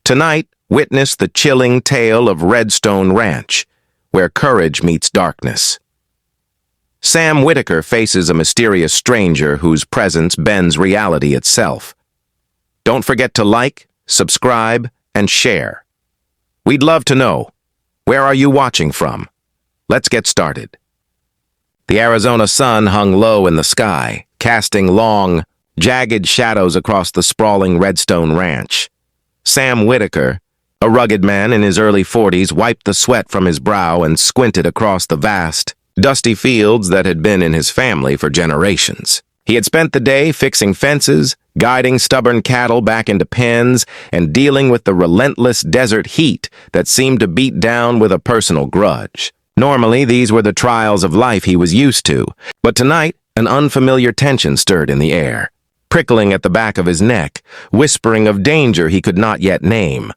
Tonight, witness the chilling tale of Redstone Ranch, where courage meets darkness. Sam Whitaker faces a mysterious stranger whose presence bends reality itself. Don't forget to like, subscribe, and share. We'd love to know, where are you watching from? Let's get started. The Arizona sun hung low in the sky, casting long, jagged shadows across the sprawling Redstone Ranch. Sam Whitaker, a rugged man in his early 40s, wiped the sweat from his brow and squinted across the vast, dusty fields that had been in his family for generations. He had spent the day fixing fences, guiding stubborn cattle back into pens, and dealing with the relentless desert heat that seemed to beat down with a personal grudge. Normally, these were the trials of life he was used to, but tonight, an unfamiliar tension stirred in the air, prickling at the back of his neck, whispering of danger he could not yet name.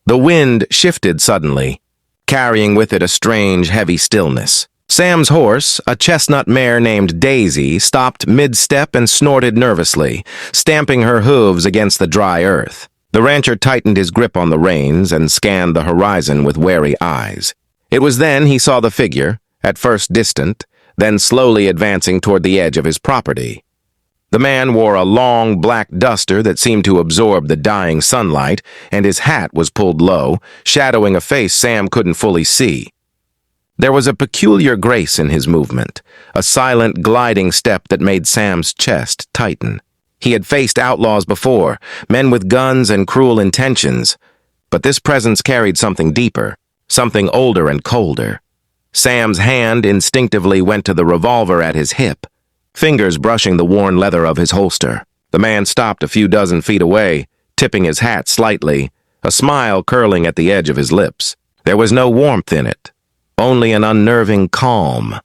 The wind shifted suddenly, carrying with it a strange, heavy stillness. Sam's horse, a chestnut mare named Daisy, stopped mid-step and snorted nervously, stamping her hooves against the dry earth. The rancher tightened his grip on the reins and scanned the horizon with wary eyes. It was then he saw the figure, at first distant, then slowly advancing toward the edge of his property. The man wore a long black duster that seemed to absorb the dying sunlight, and his hat was pulled low, shadowing a face Sam couldn't fully see. There was a peculiar grace in his movement, a silent, gliding step that made Sam's chest tighten. He had faced outlaws before, men with guns and cruel intentions, but this presence carried something deeper, something older and colder. Sam's hand instinctively went to the revolver at his hip, fingers brushing the worn leather of his holster. The man stopped a few dozen feet away, tipping his hat slightly, a smile curling at the edge of his lips. There was no warmth in it, only an unnerving calm,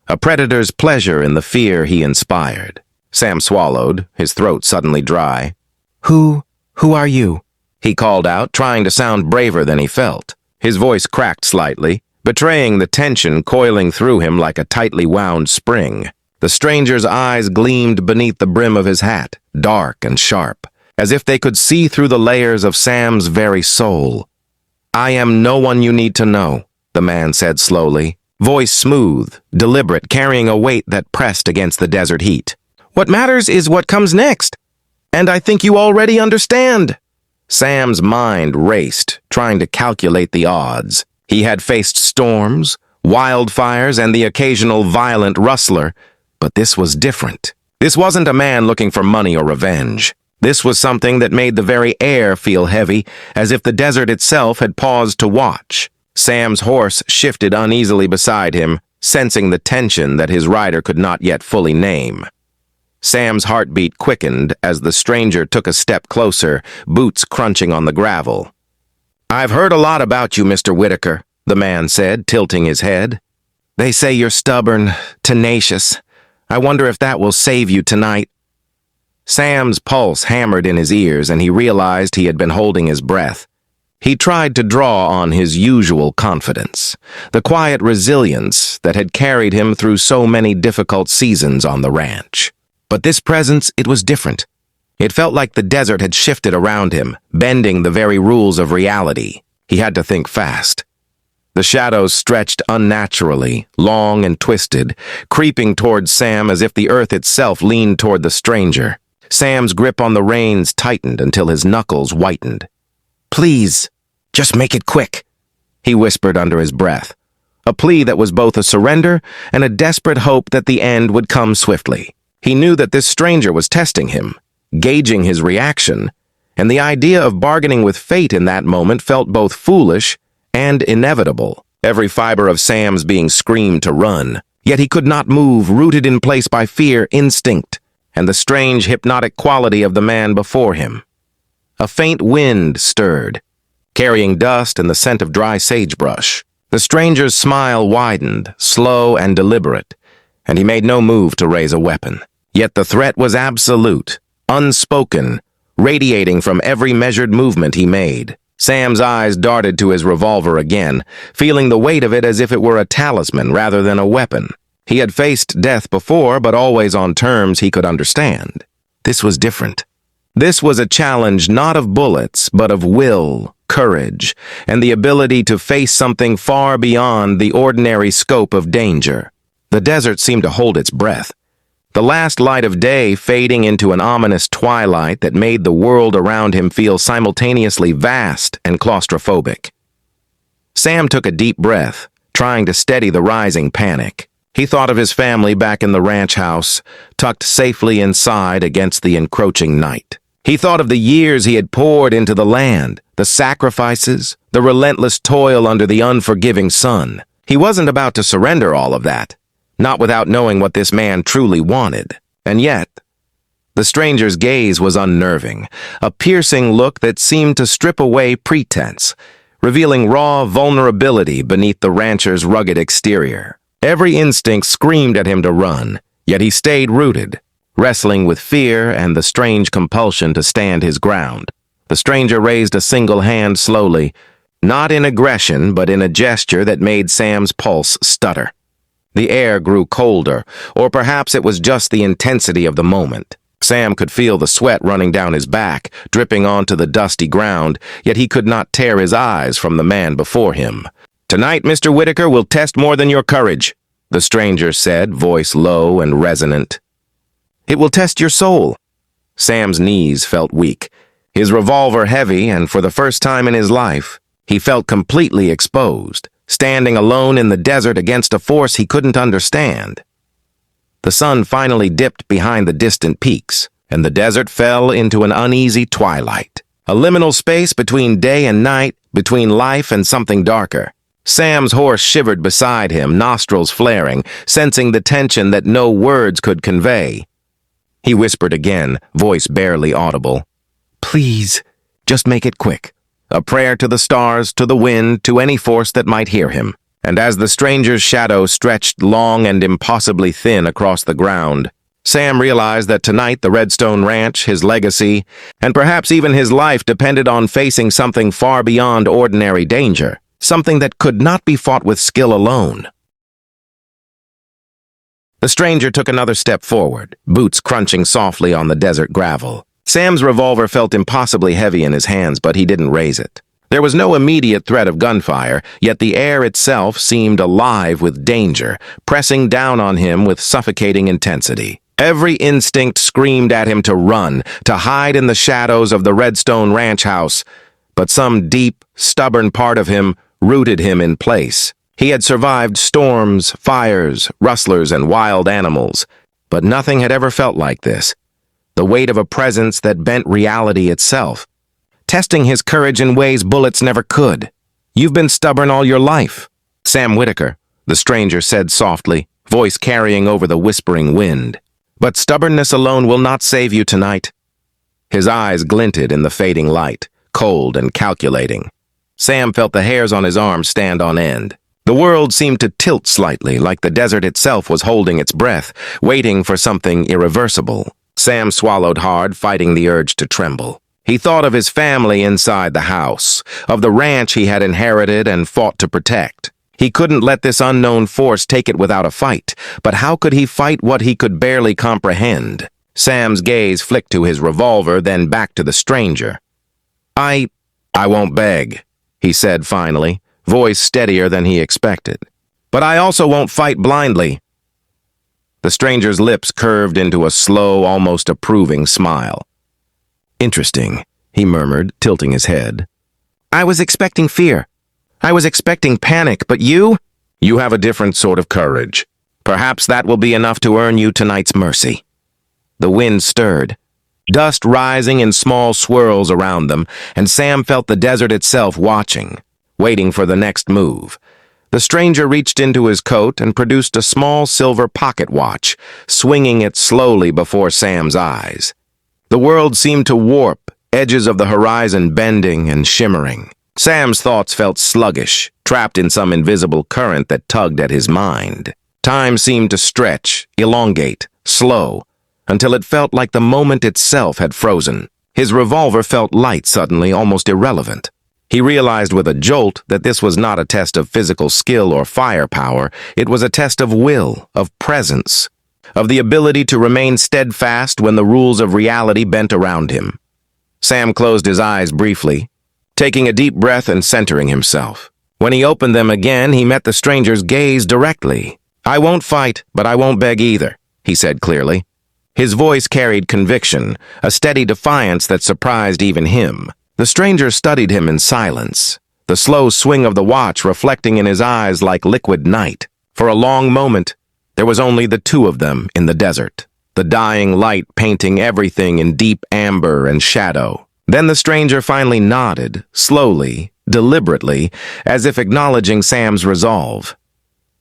a predator's pleasure in the fear he inspired. Sam swallowed, his throat suddenly dry. Who are you?" he called out, trying to sound braver than he felt. His voice cracked slightly, betraying the tension coiling through him like a tightly wound spring. The stranger's eyes gleamed beneath the brim of his hat, dark and sharp, as if they could see through the layers of Sam's very soul. "I am no one you need to know," the man said slowly, voice smooth, deliberate, carrying a weight that pressed against the desert heat. "What matters is what comes next, and I think you already understand." Sam's mind raced, trying to calculate the odds. He had faced storms, wildfires, and the occasional violent rustler, but this was different. This wasn't a man looking for money or revenge. This was something that made the very air feel heavy, as if the desert itself had paused to watch. Sam's horse shifted uneasily beside him, sensing the tension that his rider could not yet fully name. Sam's heartbeat quickened as the stranger took a step closer, boots crunching on the gravel. "I've heard a lot about you, Mr. Whitaker," the man said, tilting his head. "They say you're stubborn, tenacious. I wonder if that will save you tonight." Sam's pulse hammered in his ears, and he realized he had been holding his breath. He tried to draw on his usual confidence, the quiet resilience that had carried him through so many difficult seasons on the ranch. But this presence, it was different. It felt like the desert had shifted around him, bending the very rules of reality. He had to think fast. The shadows stretched unnaturally, long and twisted, creeping toward Sam as if the earth itself leaned toward the stranger. Sam's grip on the reins tightened until his knuckles whitened. "Please, just make it quick," he whispered under his breath, a plea that was both a surrender and a desperate hope that the end would come swiftly. He knew that this stranger was testing him, gauging his reaction, and the idea of bargaining with fate in that moment felt both foolish and inevitable. Every fiber of Sam's being screamed to run, yet he could not move, rooted in place by fear, instinct, and the strange hypnotic quality of the man before him. A faint wind stirred, carrying dust and the scent of dry sagebrush. The stranger's smile widened, slow and deliberate, and he made no move to raise a weapon. Yet the threat was absolute, unspoken, radiating from every measured movement he made. Sam's eyes darted to his revolver again, feeling the weight of it as if it were a talisman rather than a weapon. He had faced death before, but always on terms he could understand. This was different. This was a challenge not of bullets, but of will, courage, and the ability to face something far beyond the ordinary scope of danger. The desert seemed to hold its breath, the last light of day fading into an ominous twilight that made the world around him feel simultaneously vast and claustrophobic. Sam took a deep breath, trying to steady the rising panic. He thought of his family back in the ranch house, tucked safely inside against the encroaching night. He thought of the years he had poured into the land, the sacrifices, the relentless toil under the unforgiving sun. He wasn't about to surrender all of that, not without knowing what this man truly wanted. And yet, the stranger's gaze was unnerving, a piercing look that seemed to strip away pretense, revealing raw vulnerability beneath the rancher's rugged exterior. Every instinct screamed at him to run, yet he stayed rooted, wrestling with fear and the strange compulsion to stand his ground. The stranger raised a single hand slowly, not in aggression, but in a gesture that made Sam's pulse stutter. The air grew colder, or perhaps it was just the intensity of the moment. Sam could feel the sweat running down his back, dripping onto the dusty ground, yet he could not tear his eyes from the man before him. "Tonight, Mr. Whitaker, will test more than your courage," the stranger said, voice low and resonant. "It will test your soul." Sam's knees felt weak, his revolver heavy, and for the first time in his life, he felt completely exposed, standing alone in the desert against a force he couldn't understand. The sun finally dipped behind the distant peaks, and the desert fell into an uneasy twilight, a liminal space between day and night, between life and something darker. Sam's horse shivered beside him, nostrils flaring, sensing the tension that no words could convey. He whispered again, voice barely audible, "Please, just make it quick." A prayer to the stars, to the wind, to any force that might hear him. And as the stranger's shadow stretched long and impossibly thin across the ground, Sam realized that tonight the Redstone Ranch, his legacy, and perhaps even his life depended on facing something far beyond ordinary danger, something that could not be fought with skill alone. The stranger took another step forward, boots crunching softly on the desert gravel. Sam's revolver felt impossibly heavy in his hands, but he didn't raise it. There was no immediate threat of gunfire, yet the air itself seemed alive with danger, pressing down on him with suffocating intensity. Every instinct screamed at him to run, to hide in the shadows of the Redstone Ranch house, but some deep, stubborn part of him rooted him in place. He had survived storms, fires, rustlers, and wild animals, but nothing had ever felt like this. The weight of a presence that bent reality itself, testing his courage in ways bullets never could. "You've been stubborn all your life, Sam Whitaker," the stranger said softly, voice carrying over the whispering wind. "But stubbornness alone will not save you tonight." His eyes glinted in the fading light, cold and calculating. Sam felt the hairs on his arms stand on end. The world seemed to tilt slightly, like the desert itself was holding its breath, waiting for something irreversible. Sam swallowed hard, fighting the urge to tremble. He thought of his family inside the house, of the ranch he had inherited and fought to protect. He couldn't let this unknown force take it without a fight, but how could he fight what he could barely comprehend? Sam's gaze flicked to his revolver, then back to the stranger. I won't beg," he said finally, voice steadier than he expected. "But I also won't fight blindly." The stranger's lips curved into a slow, almost approving smile. "Interesting," he murmured, tilting his head. "I was expecting fear. I was expecting panic, but you? You have a different sort of courage. Perhaps that will be enough to earn you tonight's mercy." The wind stirred, dust rising in small swirls around them, and Sam felt the desert itself watching, waiting for the next move. The stranger reached into his coat and produced a small silver pocket watch, swinging it slowly before Sam's eyes. The world seemed to warp, edges of the horizon bending and shimmering. Sam's thoughts felt sluggish, trapped in some invisible current that tugged at his mind. Time seemed to stretch, elongate, slow, until it felt like the moment itself had frozen. His revolver felt light suddenly, almost irrelevant. He realized with a jolt that this was not a test of physical skill or firepower. It was a test of will, of presence, of the ability to remain steadfast when the rules of reality bent around him. Sam closed his eyes briefly, taking a deep breath and centering himself. When he opened them again, he met the stranger's gaze directly. "I won't fight, but I won't beg either," he said clearly. His voice carried conviction, a steady defiance that surprised even him. The stranger studied him in silence, the slow swing of the watch reflecting in his eyes like liquid night. For a long moment, there was only the two of them in the desert, the dying light painting everything in deep amber and shadow. Then the stranger finally nodded, slowly, deliberately, as if acknowledging Sam's resolve.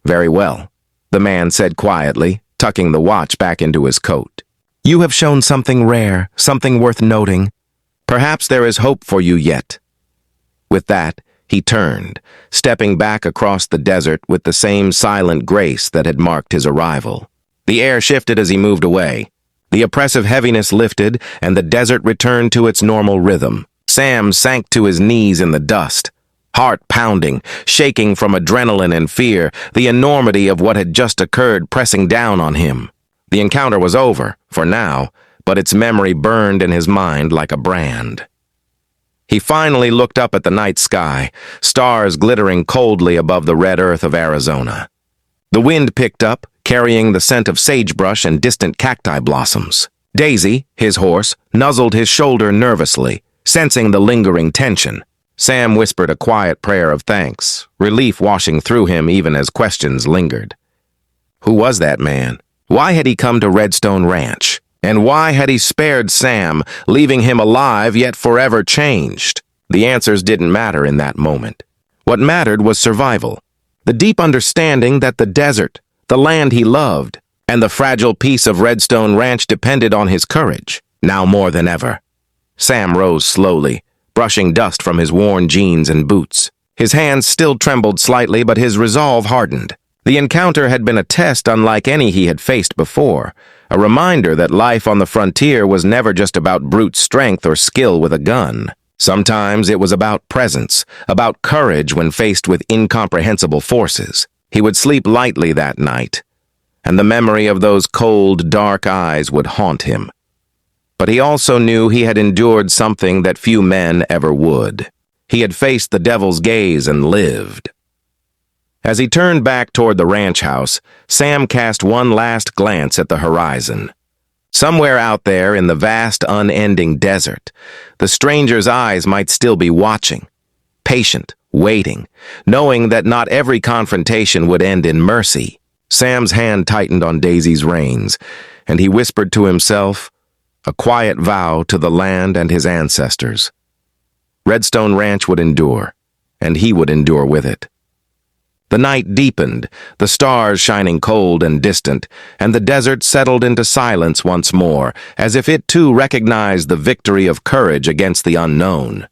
"Very well," the man said quietly, tucking the watch back into his coat. "You have shown something rare, something worth noting. Perhaps there is hope for you yet." With that, he turned, stepping back across the desert with the same silent grace that had marked his arrival. The air shifted as he moved away. The oppressive heaviness lifted, and the desert returned to its normal rhythm. Sam sank to his knees in the dust, heart pounding, shaking from adrenaline and fear, the enormity of what had just occurred pressing down on him. The encounter was over, for now, but its memory burned in his mind like a brand. He finally looked up at the night sky, stars glittering coldly above the red earth of Arizona. The wind picked up, carrying the scent of sagebrush and distant cacti blossoms. Daisy, his horse, nuzzled his shoulder nervously, sensing the lingering tension. Sam whispered a quiet prayer of thanks, relief washing through him even as questions lingered. Who was that man? Why had he come to Redstone Ranch? And why had he spared Sam, leaving him alive yet forever changed? The answers didn't matter in that moment. What mattered was survival. The deep understanding that the desert, the land he loved, and the fragile peace of Redstone Ranch depended on his courage, now more than ever. Sam rose slowly, brushing dust from his worn jeans and boots. His hands still trembled slightly, but his resolve hardened. The encounter had been a test unlike any he had faced before, a reminder that life on the frontier was never just about brute strength or skill with a gun. Sometimes it was about presence, about courage when faced with incomprehensible forces. He would sleep lightly that night, and the memory of those cold, dark eyes would haunt him. But he also knew he had endured something that few men ever would. He had faced the devil's gaze and lived. As he turned back toward the ranch house, Sam cast one last glance at the horizon. Somewhere out there in the vast, unending desert, the stranger's eyes might still be watching, patient, waiting, knowing that not every confrontation would end in mercy. Sam's hand tightened on Daisy's reins, and he whispered to himself, a quiet vow to the land and his ancestors. Redstone Ranch would endure, and he would endure with it. The night deepened, the stars shining cold and distant, and the desert settled into silence once more, as if it too recognized the victory of courage against the unknown.